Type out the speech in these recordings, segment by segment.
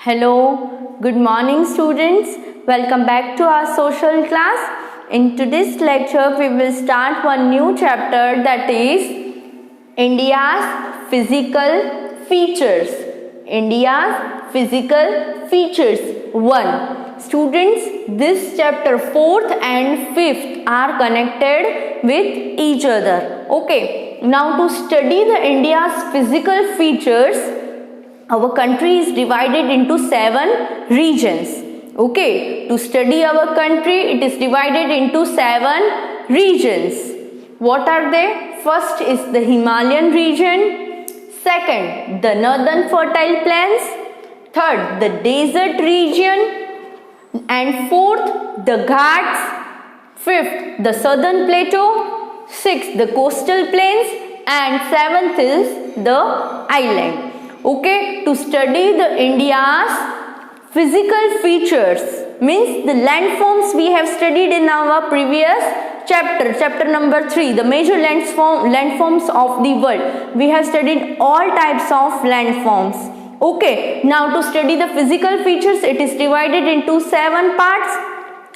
Hello, good morning students. Welcome back to our social class. In today's lecture, we will start one new chapter, that is India's physical features. India's physical features 1. Students, this chapter 4th and 5th are connected with each other. Okay, now to study the India's physical features, our country is divided into 7 regions. Okay, to study our country, it is divided into 7 regions. What are they? First is the Himalayan region. Second, the northern fertile plains. Third, the desert region. And fourth, the Ghats. Fifth, the southern plateau. Sixth, the coastal plains. And seventh is the island. Okay, to study the India's physical features, means the landforms we have studied in our previous chapter number 3, the major landforms of the world. We have studied all types of landforms. Okay, now to study the physical features, it is divided into 7 parts.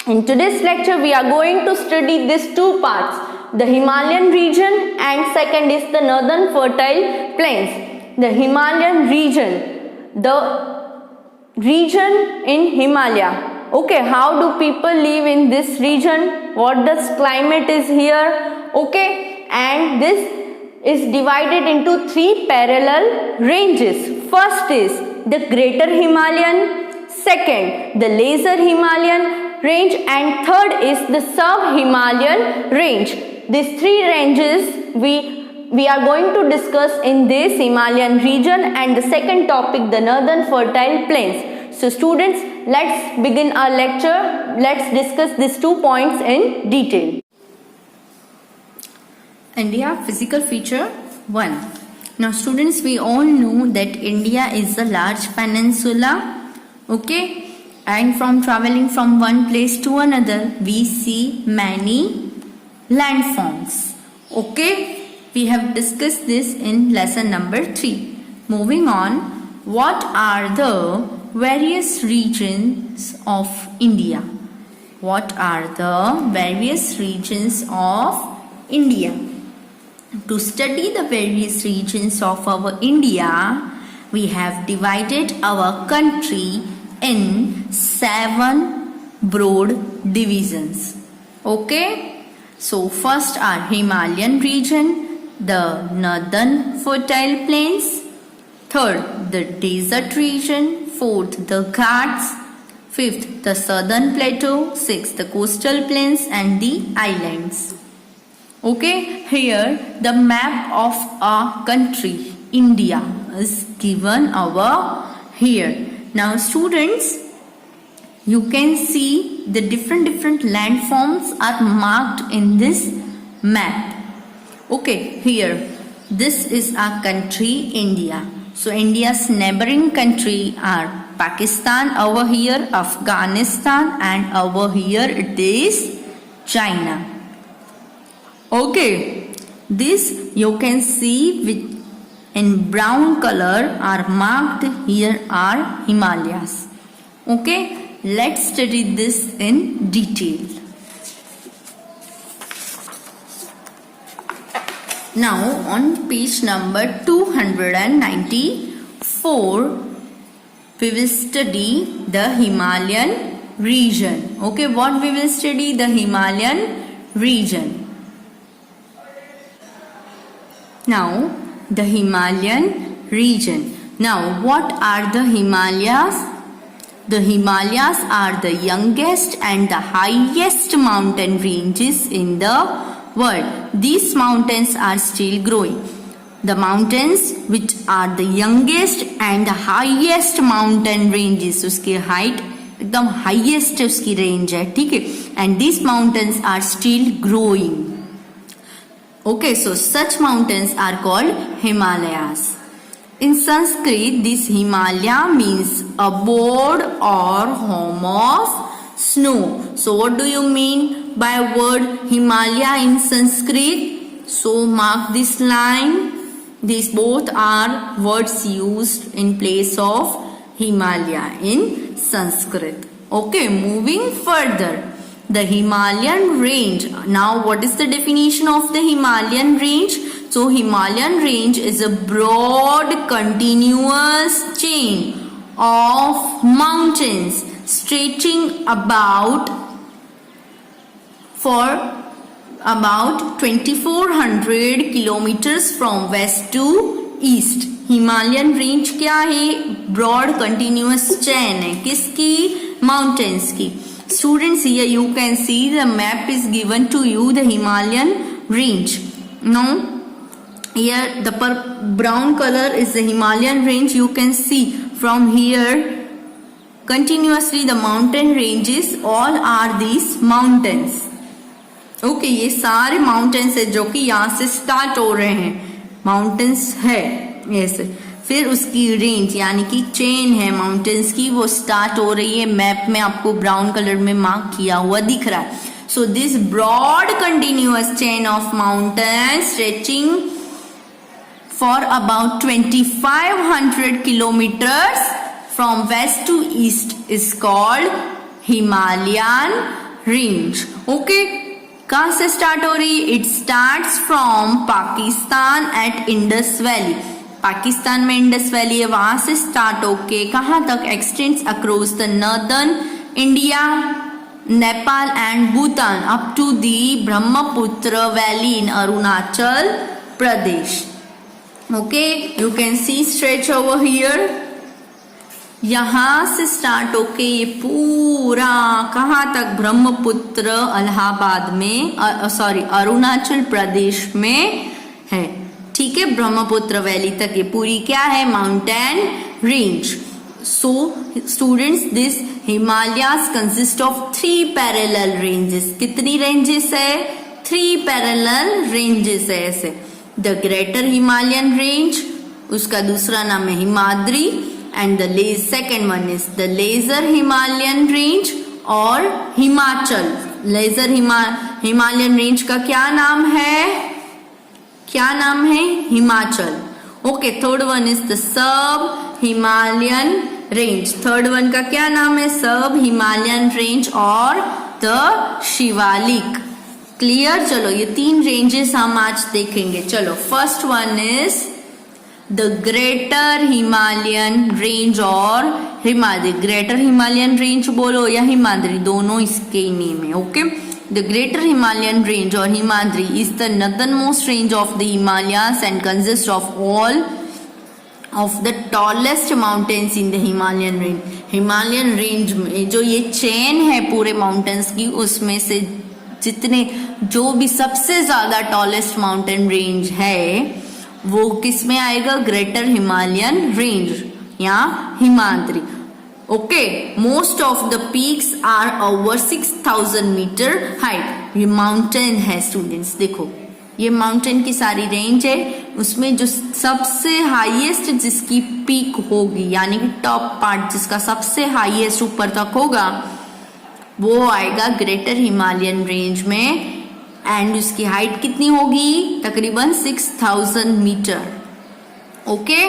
In today's lecture, we are going to study these 2 parts, the Himalayan region and second is the northern fertile plains. The Himalayan region, the region in Himalaya. Okay, how do people live in this region? What does climate is here? Okay, and this is divided into 3 parallel ranges. First is the Greater Himalayan, second the Lesser Himalayan range, and third is the Sub-Himalayan range. These 3 ranges we are going to discuss in this Himalayan region, and the second topic, the northern fertile plains. So students, let's begin our lecture. Let's discuss these 2 points in detail. India physical feature 1. Now students, we all know that India is a large peninsula. Okay, and from traveling from one place to another, we see many landforms. Okay, we have discussed this in lesson number 3. Moving on, what are the various regions of India? What are the various regions of India? To study the various regions of our India, we have divided our country in 7 broad divisions. Okay, so first our Himalayan region, the northern fertile plains, third the desert region, fourth the Ghats, fifth the southern plateau, sixth the coastal plains and the islands. Okay, here the map of our country India is given over here. Now students, you can see the different landforms are marked in this map. Okay, here this is our country India. So India's neighboring country are Pakistan over here, Afghanistan, and over here it is China. Okay, this you can see with in brown color are marked here are Himalayas. Okay, let's study this in detail. Now on page number 294, we will study the Himalayan region. Okay, what we will study? The Himalayan region. Now the Himalayan region. Now what are the Himalayas? The Himalayas are the youngest and the highest mountain ranges in the world. These mountains are still growing. The mountains which are the youngest and the highest mountain ranges, उसकी height एकदम highest उसकी range है, ठीक है, and these mountains are still growing. Okay, so such mountains are called Himalayas. In Sanskrit, this Himalaya means abode or home of snow. So what do you mean by word Himalaya in Sanskrit? So mark this line. These both are words used in place of Himalaya in Sanskrit. Okay, moving further. The Himalayan range. Now, what is the definition of the Himalayan range? So, Himalayan range is a broad, continuous chain of mountains stretching about 2400 kilometers from west to east. Himalayan range क्या है? Broad, continuous chain है. किसकी? Mountains की. Students, here you can see the map is given to you, the Himalayan range. Now, here the brown color is the Himalayan range. You can see from here continuously the mountain ranges. All are these mountains. Okay, ये सारे mountains है जो कि यहाँ से start हो रहे हैं. Mountains है ऐसे. फिर उसकी रेंज यानी कि चेन है माउंटेन्स की, वो स्टार्ट हो रही है. मैप में आपको ब्राउन कलर में मार्क किया हुआ दिख रहा है. So this broad continuous chain of mountains stretching for about 2500 kilometres from west to east is called Himalayan range. Okay, कहां से स्टार्ट हो रही है? It starts from Pakistan at Indus valley. Pakistan में इंडस वैली है, वहां से स्टार्ट होके कहां तक extends across the northern India, Nepal and Bhutan up to the Brahmaputra valley in Arunachal Pradesh. Okay, you can see stretch over here. यहां से स्टार्ट होके ये पूरा कहां तक? ब्रह्मपुत्र इलाहाबाद में, अरुणाचल प्रदेश में है. ठीक है, ब्रह्मपुत्र वैली तक ये पूरी क्या है? Mountain range. So students, this Himalayas consist of 3 parallel ranges. कितनी रेंजेस है? 3 पैरेलल रेंजेस है ऐसे. द ग्रेटर हिमालयन रेंज, उसका दूसरा नाम है Himadri, and the second one is the lesser Himalayan range और हिमाचल. लेजर हिमालयन रेंज का क्या नाम है? क्या नाम है? Himachal. Okay, third one is the sub Himalayan range. Third one का क्या नाम है? सब हिमालयन रेंज और द शिवालिक. क्लियर? चलो, ये 3 रेंजेस हम आज देखेंगे. चलो, first one is the greater Himalayan range और हिमाद्री. ग्रेटर हिमालयन रेंज बोलो या हिमाद्री, दोनों इसके नेम है. Okay, the greater Himalayan range or Himadri is the northernmost range of the Himalayas and consists of all of the tallest mountains in the Himalayan range. Himalayan range में जो ये chain है पूरे mountains की, उसमें से जितने जो भी सबसे ज्यादा tallest mountain range है वो किस में आएगा? ग्रेटर हिमालयन रेंज या Himadri. Okay, most of the peaks are over 6000 meter height. ये माउंटेन है स्टूडेंट्स. देखो, ये माउंटेन की सारी रेंज है, उसमें जो सबसे हाईएस्ट जिसकी पीक होगी यानी कि टॉप पार्ट जिसका सबसे हाईएस्ट ऊपर तक होगा वो आएगा ग्रेटर हिमालयन रेंज में. एंड उसकी हाइट कितनी होगी? तकरीबन 6000 meter. Okay,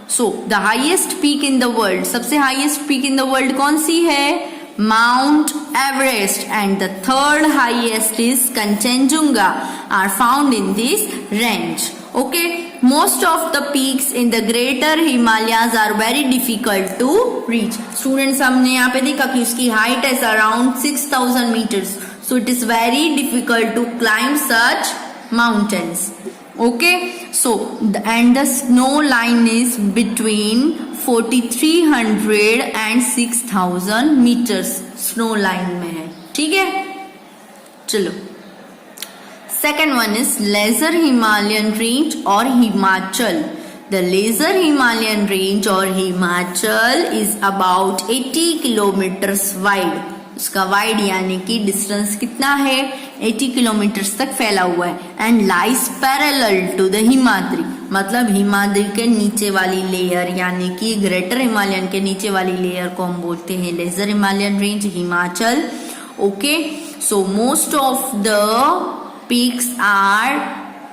so the highest peak in the world, सबसे highest peak in the world कौन सी है? Mount Everest. And the third highest is Kanchenjunga are found in this range. Okay, most of the peaks in the Greater Himalayas are very difficult to reach. Students, हमने यहाँ पे देखा कि उसकी height है around 6000 metres. So it is very difficult to climb such mountains. Okay, so and the snow line is between 4300 and 6000 meters. Snow line में है. ठीक है, चलो. Second one is Lesser Himalayan range और Himachal. The Lesser Himalayan range और Himachal is about 80 kilometers wide. उसका wide यानी कि डिस्टेंस कितना है? 80 किलोमीटर्स तक फैला हुआ है. And lies parallel to the Himadri, मतलब हिमाद्री के नीचे वाली लेयर यानी कि ग्रेटर हिमालयन के नीचे वाली लेयर को हम बोलते हैं lesser Himalayan range, Himachal. Okay, so most of the peaks are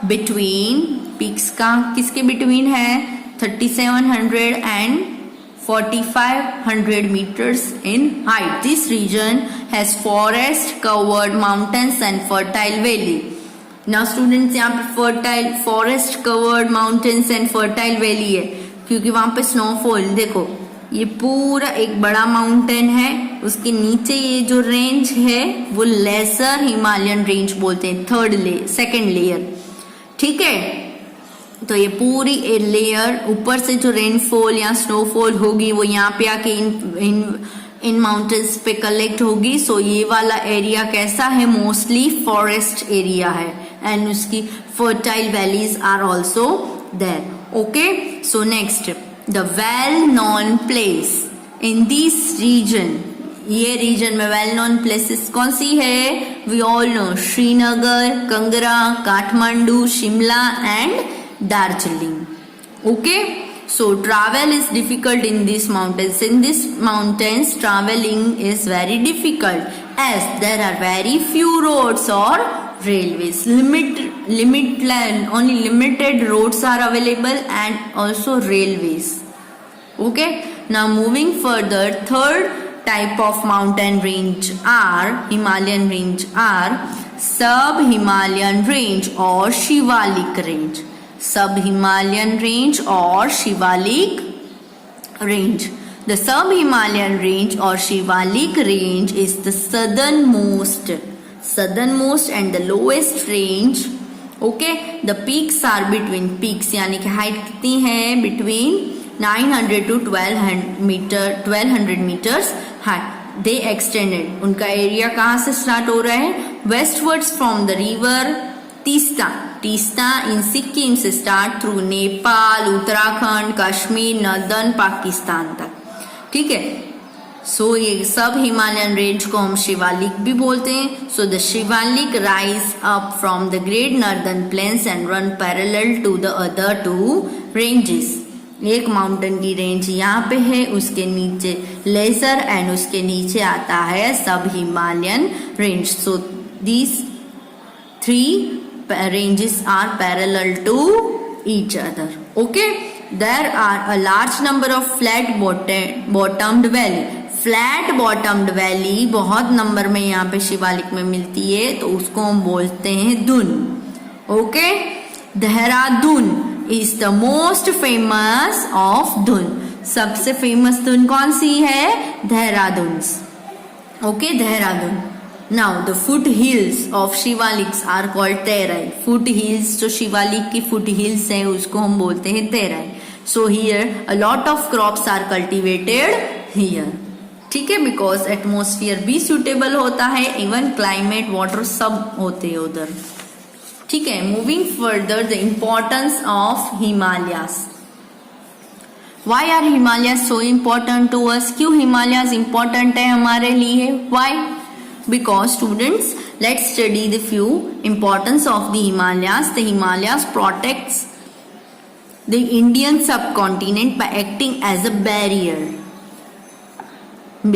between, peaks का किसके बिटवीन है? 3700 and 4500 meters in height. This region has forest covered mountains and fertile valley. Now students, यहाँ पे fertile forest covered mountains and fertile valley है क्योंकि वहां पे snowfall, देखो ये पूरा एक बड़ा माउंटेन है, उसके नीचे ये जो रेंज है वो लेसर हिमालयन रेंज बोलते हैं, सेकेंड लेयर, ठीक है। तो ये पूरी लेयर ऊपर से जो रेनफॉल या स्नोफॉल होगी वो यहाँ पे आके इन माउंटेन्स पे कलेक्ट होगी। सो ये वाला एरिया कैसा है, मोस्टली फॉरेस्ट एरिया है एंड उसकी fertile valleys are also there. Okay, so next, the well known place in this region, ये रीजन में वेल नोन प्लेसेस कौन सी है, we all know Srinagar, Kangra, Kathmandu, Shimla and Darjeeling. Okay, so travel is difficult in these mountains. In these mountains, traveling is very difficult as there are very few roads or railways. Only limited roads are available and also railways. Okay, now moving further, third type of mountain range are Himalayan range are sub-Himalayan range or Shivalik range. Sub-Himalayan range or Shivalik range. The sub-Himalayan range or Shivalik range is the southernmost and the lowest range. Okay, the peaks are between peaks, यानी कि height कितनी है, between 900 to 1200 meters high. They extended, उनका area कहाँ से start हो रहा है, westwards from the river Teesta इन सिक्किम से start through Nepal, Uttarakhand, Kashmir, northern Pakistan तक, ठीक है। सो ये सब हिमालयन रेंज को हम शिवालिक भी बोलते हैं। So the Shivalik rise up from the great northern plains and run parallel to the other two ranges. एक माउंटेन की रेंज यहाँ पे है, उसके नीचे लेसर एंड उसके नीचे आता है सब Himalayan range. So these three ranges are parallel to each other. Okay, there are a large number of flat bottomed valley. Flat bottomed valley बहुत नंबर में यहाँ पे शिवालिक में मिलती है, तो उसको हम बोलते हैं धुन। Okay, Dehradun is the most famous of धुन। सबसे फेमस धुन कौन सी है, Dehradun. Okay, Dehradun. Now the foot hills of Shivaliks are called terai. Foot hills जो शिवालिक की foot hills है उसको हम बोलते हैं terai. So here a lot of crops are cultivated here. ठीक है, because atmosphere भी suitable होता है, even climate, water सब होते हैं उधर। ठीक है, moving further, the importance of Himalayas. Why are Himalayas so important to us? क्यों Himalayas important है हमारे लिए? Why? Because students, let's study the few importance of the Himalayas. The Himalayas protects the Indian subcontinent by acting as a barrier.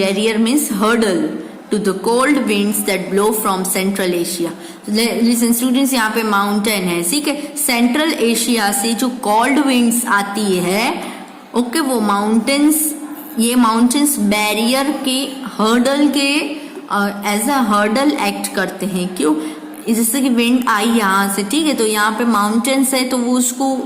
Barrier means hurdle to the cold winds that blow from Central Asia. Listen students, यहाँ पे mountain है, ठीक है, Central Asia से जो cold winds आती है, okay, वो mountains, ये mountains barrier के hurdle के एज अ हर्डल एक्ट करते हैं। क्यों, जैसे कि विंड आई यहाँ से, ठीक है, तो यहाँ पे माउंटेन्स है तो वो उसको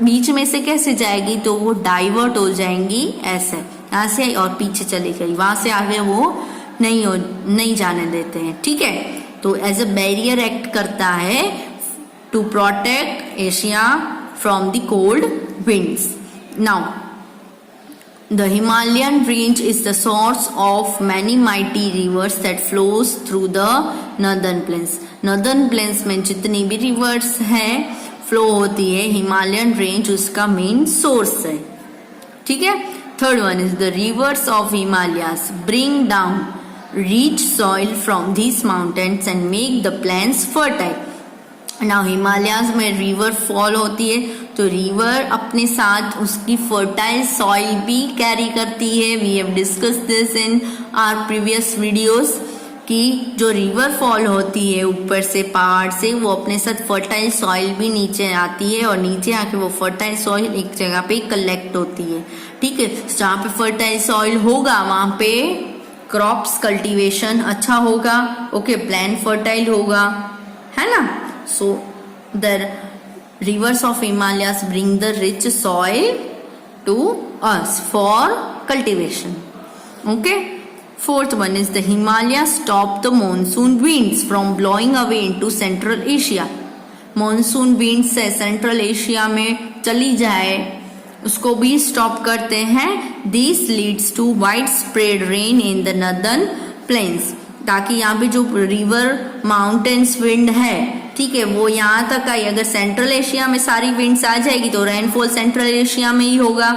बीच में से कैसे जाएगी, तो वो डाइवर्ट हो जाएंगी ऐसे, यहाँ से और पीछे चली गई, वहां से आगे वो नहीं जाने देते हैं। ठीक है, तो एज अ बैरियर एक्ट करता है to protect Asia from the cold winds. Now the Himalayan range is the source of many mighty rivers that flows through the northern plains. Northern plains में जितनी भी rivers हैं flow होती है, Himalayan range उसका main source है। ठीक है, third one is the rivers of Himalayas bring down rich soil from these mountains and make the plains fertile. Now Himalayas में river fall होती है, तो रिवर अपने साथ उसकी फर्टाइल सॉइल भी कैरी करती है। We have discuss this in our previous videos. कि जो रिवर फॉल होती है ऊपर से पहाड़ से, वो अपने साथ फर्टाइल सॉइल भी नीचे आती है और नीचे आके वो फर्टाइल सॉइल एक जगह पे कलेक्ट होती है। ठीक है, जहाँ पे फर्टाइल सॉइल होगा वहां पे क्रॉप्स कल्टीवेशन अच्छा होगा। ओके, प्लांट फर्टाइल होगा, है ना। So the rivers of Himalayas bring the rich soil to us for cultivation. Okay. Fourth one is the Himalayas stop the monsoon winds from blowing away into Central Asia. Monsoon winds से Central Asia में चली जाए उसको भी stop करते हैं। This leads to widespread rain in the northern plains. ताकि यहाँ पे जो रिवर माउंटेन्स विंड है, ठीक है, वो यहाँ तक आई। अगर सेंट्रल एशिया में सारी विंड्स आ जाएगी तो रेनफॉल सेंट्रल एशिया में ही होगा।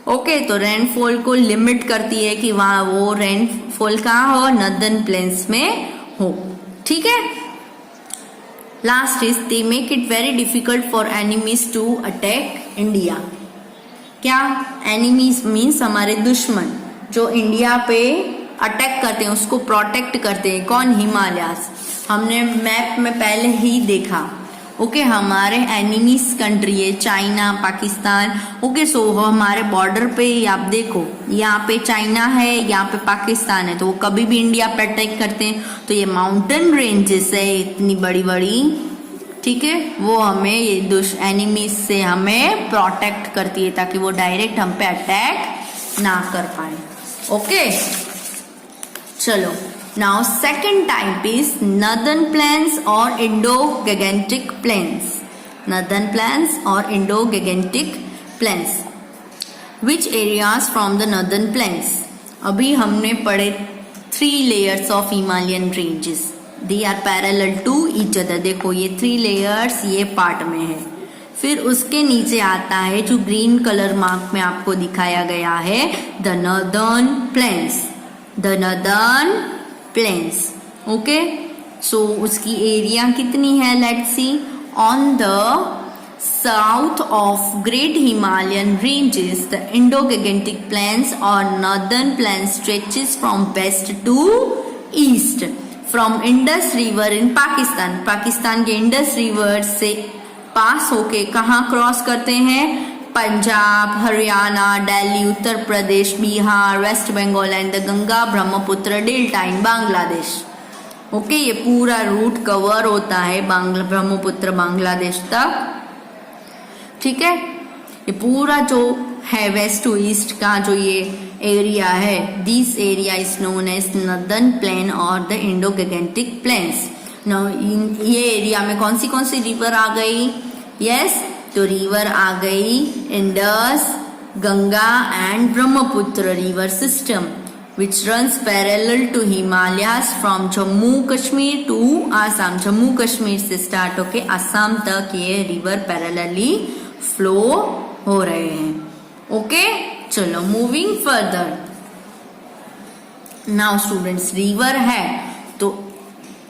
ओके, तो रेनफॉल को लिमिट करती है कि वहां वो रेनफॉल कहाँ हो, नॉर्दर्न प्लेन्स में हो। ठीक है। Last is they make it very difficult for enemies to attack India. क्या? एनिमीज मीन्स हमारे दुश्मन जो इंडिया पे अटैक करते हैं उसको प्रोटेक्ट करते हैं। कौन? हिमालयास। हमने मैप में पहले ही देखा। ओके, हमारे एनिमीज कंट्री है चाइना, पाकिस्तान। ओके, सो हमारे बॉर्डर पे आप देखो, यहाँ पे चाइना है, यहाँ पे पाकिस्तान है, तो वो कभी भी इंडिया पे अटैक करते हैं। तो ये माउंटेन रेंजेस है इतनी बड़ी बड़ी, ठीक है, वो हमें ये एनिमीज से हमें प्रोटेक्ट करती है ताकि वो डायरेक्ट हम पे अटैक ना कर पाए। ओके, चलो, now second type is northern plains or Indo-Gangetic plains. Northern plains or Indo-Gangetic plains. Which areas from the northern plains? अभी हमने पढ़े 3 layers of Himalayan ranges. They are parallel to each other. देखो ये 3 layers ये part में है। फिर उसके नीचे आता है जो ग्रीन कलर मार्क में आपको दिखाया गया है, the northern plains. The northern plains. Okay, so उसकी एरिया कितनी है? Let's see. On the south of great Himalayan ranges the Indo-Gangetic plains और northern plains stretches from west to east from Indus river in Pakistan. Pakistan के Indus river से पास होके कहाँ cross करते हैं? Punjab, Haryana, Delhi, Uttar Pradesh, Bihar, West Bengal and the Ganga Brahmaputra delta in Bangladesh. Okay, ये पूरा root cover होता है ब्रह्मपुत्र बांग्लादेश तक। ठीक है, ये पूरा जो है वेस्ट टू ईस्ट का जो ये एरिया है, this area is known as northern plain और द इंडो-गैंजेटिक प्लेन्स। ये एरिया में कौन सी रिवर आ गई? यस, तो रिवर आ गई Indus, Ganga and Brahmaputra river system which runs parallel to Himalayas from Jammu Kashmir to Assam. Jammu Kashmir से स्टार्ट होके आसाम तक ये रिवर पैरेलली फ्लो हो रहे हैं। ओके, चलो moving further. Now students, river है तो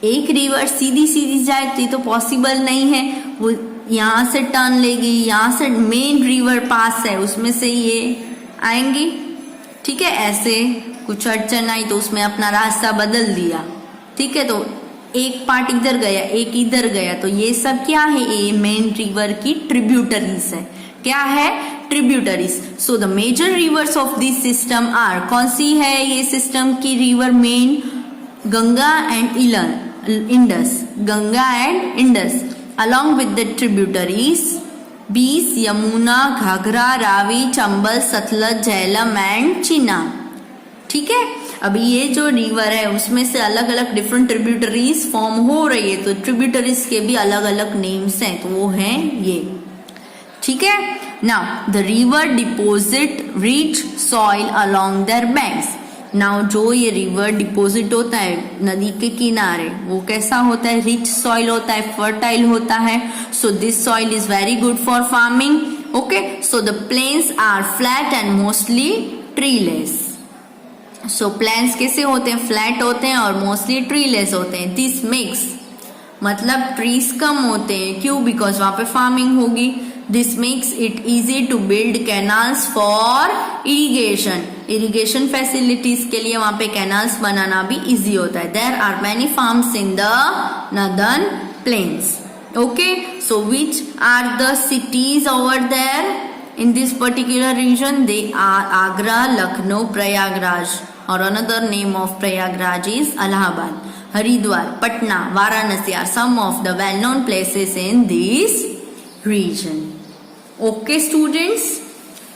एक रिवर सीधी जाए तो ये तो पॉसिबल नहीं है, वो यहाँ से टर्न लेगी, यहाँ से मेन रिवर पास है उसमें से ये आएंगी। ठीक है, ऐसे कुछ अड़चन आई तो उसमें अपना रास्ता बदल दिया। ठीक है, तो एक पार्ट इधर गया, एक इधर गया, तो ये सब क्या है? ये मेन रिवर की ट्रिब्यूटरीज है। क्या है? Tributaries. So the major rivers of this system are, कौन सी है ये सिस्टम की river main? Ganga and Indus. Ganga and Indus along with the tributaries Beas, Yamuna, Ghaghara, Ravi, Chambal, Sutlej, Jhelum and Chenab. ठीक है, अभी ये जो रिवर है उसमें से अलग अलग डिफरेंट ट्रिब्यूटरीज फॉर्म हो रही है, तो ट्रिब्यूटरीज के भी अलग अलग नेम्स हैं, तो वो हैं ये। ठीक है, now the river deposit rich soil along their banks. Now जो ये रिवर डिपोजिट होता है नदी के किनारे, वो कैसा होता है? रिच सॉइल होता है, फर्टाइल होता है। So this soil is very good for farming. Okay, so the plains are flat and mostly treeless. So plains कैसे होते हैं? फ्लैट होते हैं और मोस्टली ट्रीलेस होते हैं। दिस मेक्स, मतलब ट्रीज कम होते हैं। क्यों? बिकॉज वहां पे फार्मिंग होगी। This makes it easy to build canals for irrigation. Irrigation facilities के लिए वहाँ पे canals बनाना भी easy होता है. There are many farms in the northern plains. Okay, so which are the cities over there in this particular region? They are Agra, Lucknow, Prayagraj, or another name of Prayagraj is Allahabad. Haridwar, Patna, Varanasi are some of the well-known places in this region. Okay, students.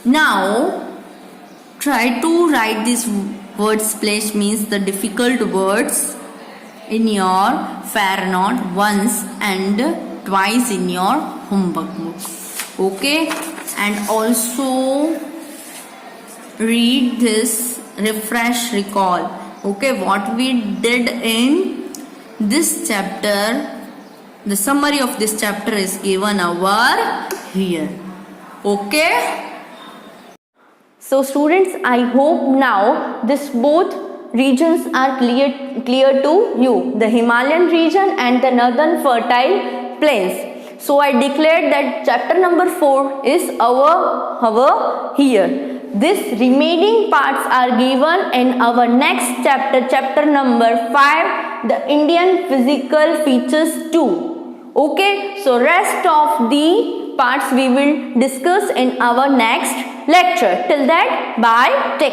Now, try to write this words place means the difficult words in your fair note once and twice in your homework book. Okay, and also read this, refresh, recall. Okay, what we did in this chapter, the summary of this chapter is given over here. Okay. So students, I hope now this both regions are clear to you, the Himalayan region and the northern fertile plains. So I declared that chapter number 4 is our here. This remaining parts are given in our next chapter, chapter number 5, the Indian physical features 2. Okay, so rest of the parts we will discuss in our next lecture. Till that, bye. Take